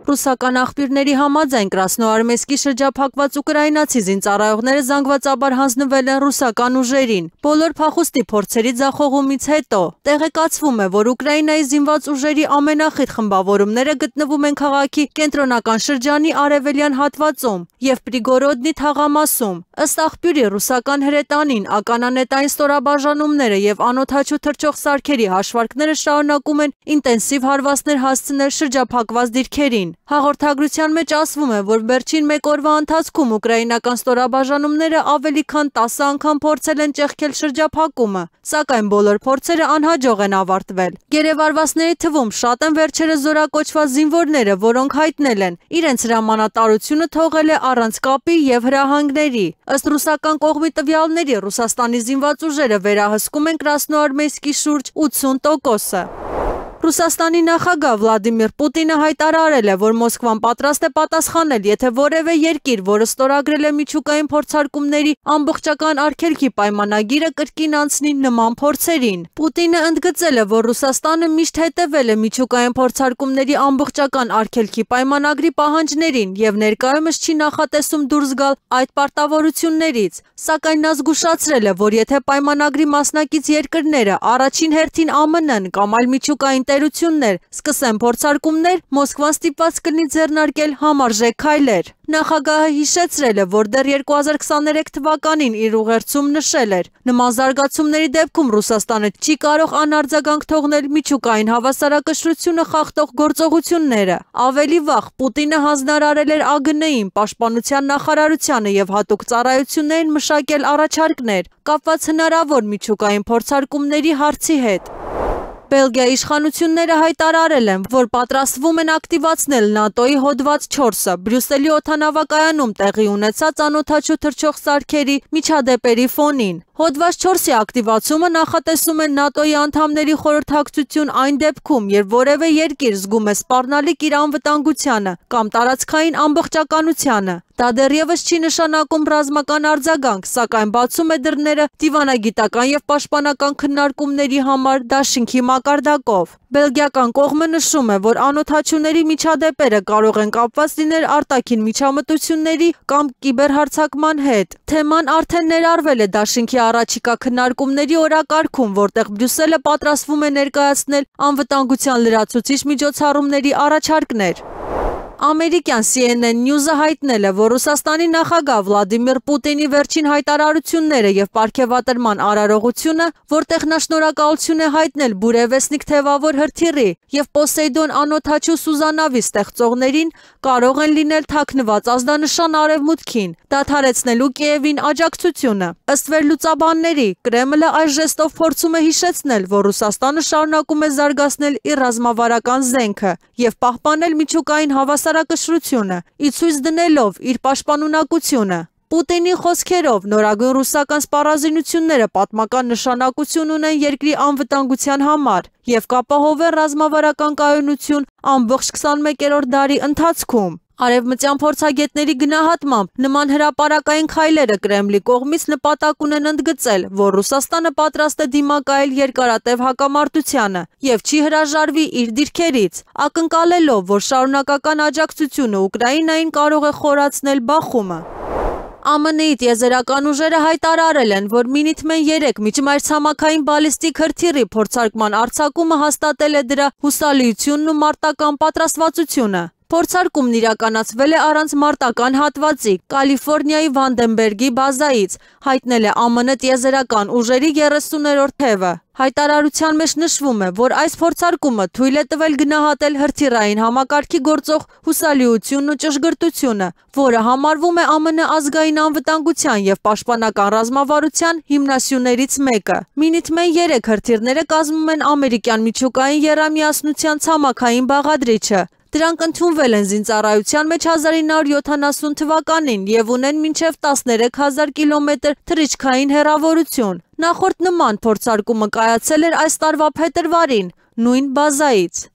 Ռուսական աղբյուրների համաձայն Կրասնոարմեյսկի շրջափակված ուկրաինացի զինծառայողները զանգվածաբար հանձնվել են ռուսական ուժերին։ Բոլոր փախուստի փորձերի ձախողումից հետո տեղեկացվում է, որ Ուկրաինայի զինված ուժերի ամենախիտ խմբավորումները գտնվում են քաղաքի կենտրոնական շրջանի արևելյան հատվածում և Պրիգորոդնի թաղամասում։ Ըստ աղբյուրի, ռուսական հրետանին ականանետային ստորաբաժանումները և անօդաչու թռչող սարքերի հաշվարկները շարունակում են ինտենսիվ հարվածներ հասցնել շրջափակված դիրքերին։ Հաղորդագրության մեջ ասվում է, որ վերջին մեկ օրվա ընթացքում ուկրաինական ստորաբաժանումները ավելի քան 10 անգամ փորձել են ճեղքել շրջափակումը, սակայն բոլոր փորձերը անհաջող են ավարտվել։ Գերեվարվածների թվում շատ են վերջերս զորակոչված զինվորները, որոնք հայտնել են իրենց հրամանատարությունը թողել է առանց կապի և հրահանգների։ Ըստ ռուսական կողմի տվյալների, Ռուսաստանի զինված ուժերը վերահսկում են Կրասնոարմեյսկի շուրջ 80%-ը։ Ռուսաստանի նախագահ Վլադիմիր Պուտինը հայտարարել է, որ Մոսկվան պատրաստ է պատասխանել, եթե որևէ երկիր, որը ստորագրել է միջուկային փորձարկումների ամբողջական արգելքի պայմանագիրը, կրկին անցնի նման փորձերին։ Պուտինը ընդգծել է, որ Ռուսաստանը միշտ հետևել է միջուկային փորձարկումների ամբողջական արգելքի պայմանագրի պահանջներին և ներկայումս չի նախատեսում դուրս գալ այդ պարտավորություններից, սակայն նա զգուշացրել է, որ եթե պայմանագրի մասնակից երկրները, առաջին հերթին ԱՄՆ-ն կամ այլ միջուկային տերություններ սկսեն փորձարկումներ, Մոսկվան ստիպված կլինի ձեռնարկել համարժեք քայլեր։ Նախագահը հիշեցրել է, որ դեռ 2023 թվականին իր ուղերձում նշել էր. նման զարգացումների դեպքում Ռուսաստանը չի կարող անարձագանք թողնել միջուկային հավասարակշռությունը խախտող գործողությունները։ Ավելի վաղ Պուտինը հանձնարարել էր ԱԳՆ-ին, Պաշտպանության նախարարությանը և հատուկ ծառայություններին մշակել առաջարկներ, կապված հնարավոր միջուկային փորձարկումների հարցի հետ։ Բելգիայի իշխանությունները հայտարարել են, որ պատրաստվում են ակտիվացնել ՆԱՏՕ-ի հոդված 4-ը Բրյուսելի օդանավակայանում տեղի ունեցած անօդաչու թռչող սարքերի միջադեպերի ֆոնին։ Հոդված 4-ի ակտիվացումը նախատեսում է ՆԱՏՕ-ի անդամների խորհրդակցություն այն դեպքում, երբ որևէ երկիր զգում է սպառնալիք իր անվտանգությանը կամ տարածքային ամբողջականությանը։ Դա դեռևս չի նշանակում ռազմական արձագանք, սակայն բացում է դռները դիվանագիտական և պաշտպանական քննարկումների համար դաշինքի մակարդակով։ Բելգիական կողմը նշում է, որ անօդաչուների միջադեպերը կարող են կապված լինել արտաքին միջամտությունների կամ կիբերհարձակման հետ։ Թեման արդեն ներառվել է դաշինքի առաջիկա քննարկումների օրակարգում, որտեղ Բրյուսելը պատրաստվում է ներկայացնել անվտանգության լրացուցիչ միջոցառումների առաջարկներ։ Ամերիկյան CNN News-ը հայտնել է, որ Ռուսաստանի նախագահ Վլադիմիր Պուտինի վերջին հայտարարությունները և պարգևատրման արարողությունը, որտեղ նա շնորհակալություն է հայտնել Բուրևեսնիկ թևավոր հրթիռի և Պոսեյդոն անօդաչու սուզանավի ստեղծողներին, կարող են լինել թաքնված ազդանշան Արևմուտքին, դադարեցնելու Կիևին աջակցությունը։ Ըստ վերլուծաբանների, Կրեմլը այս ժեստով փորձում է հիշեցնել, որ Ռուսաստանը շարունակում է զարգացնել իր ռազմավարական զենքը և պահպանել միջուկային հավասարակշռությունը, ի ցույց դնելով իր պաշտպանունակությունը։ Պուտինի խոսքերով, նորագույն ռուսական սպառազինությունները պատմական նշանակություն ունեն երկրի անվտանգության համար և կապահովեն ռազմավարական կայունություն ամբողջ 21-րդ դարի ընթացքում։ Արևմտյան փորձագետների գնահատմամբ, նման հրապարակային քայլերը Կրեմլի կողմից նպատակ ունեն ընդգծել, որ Ռուսաստանը պատրաստ է դիմակայել երկարատև հակամարտությանը և չի հրաժարվի իր դիրքերից, ակնկալելով, որ շարունակական աջակցությունը Ուկրաինային կարող է խորացնել բախումը։ ԱՄՆ-ի տիեզերական ուժերը հայտարարել են, որ Մինիթմեն 3 միջմայրցամաքային բալիստիկ հրթիռի փորձարկման արձակումը հաստատել է դրա հուսալիությունն ու մարտական պատրաստվածությունը։ Փորձարկումն իրականացվել է առանց մարտական հատվածի, Կալիֆորնիայի Վանդենբերգի բազայից, հայտնել է ԱՄՆ տիեզերական ուժերի 30-րդ թևը։ Հայտարարության մեջ նշվում է, որ այս փորձարկումը թույլ է տվել գնահատել հրթիռային համակարգի գործող հուսալիությունն ու ճշգրտությունը, որը համարվում է ԱՄՆ ազգային անվտանգության և պաշտպանական ռազմավարության հիմնասյուներից մեկը։ Մինիթմեն 3 հրթիռները կազմում են ամերիկյան միջուկային եռամիասնության ցամաքային բաղադրիչը։ Դրանք ընդունվել են զինծառայության մեջ 1970 թվականին և ունեն մինչև 13,000 կիլոմետր թռիչքային հեռավորություն։ Նախորդ նման փորձարկումը կայացել էր այս տարվա փետրվարին, նույն բազայից։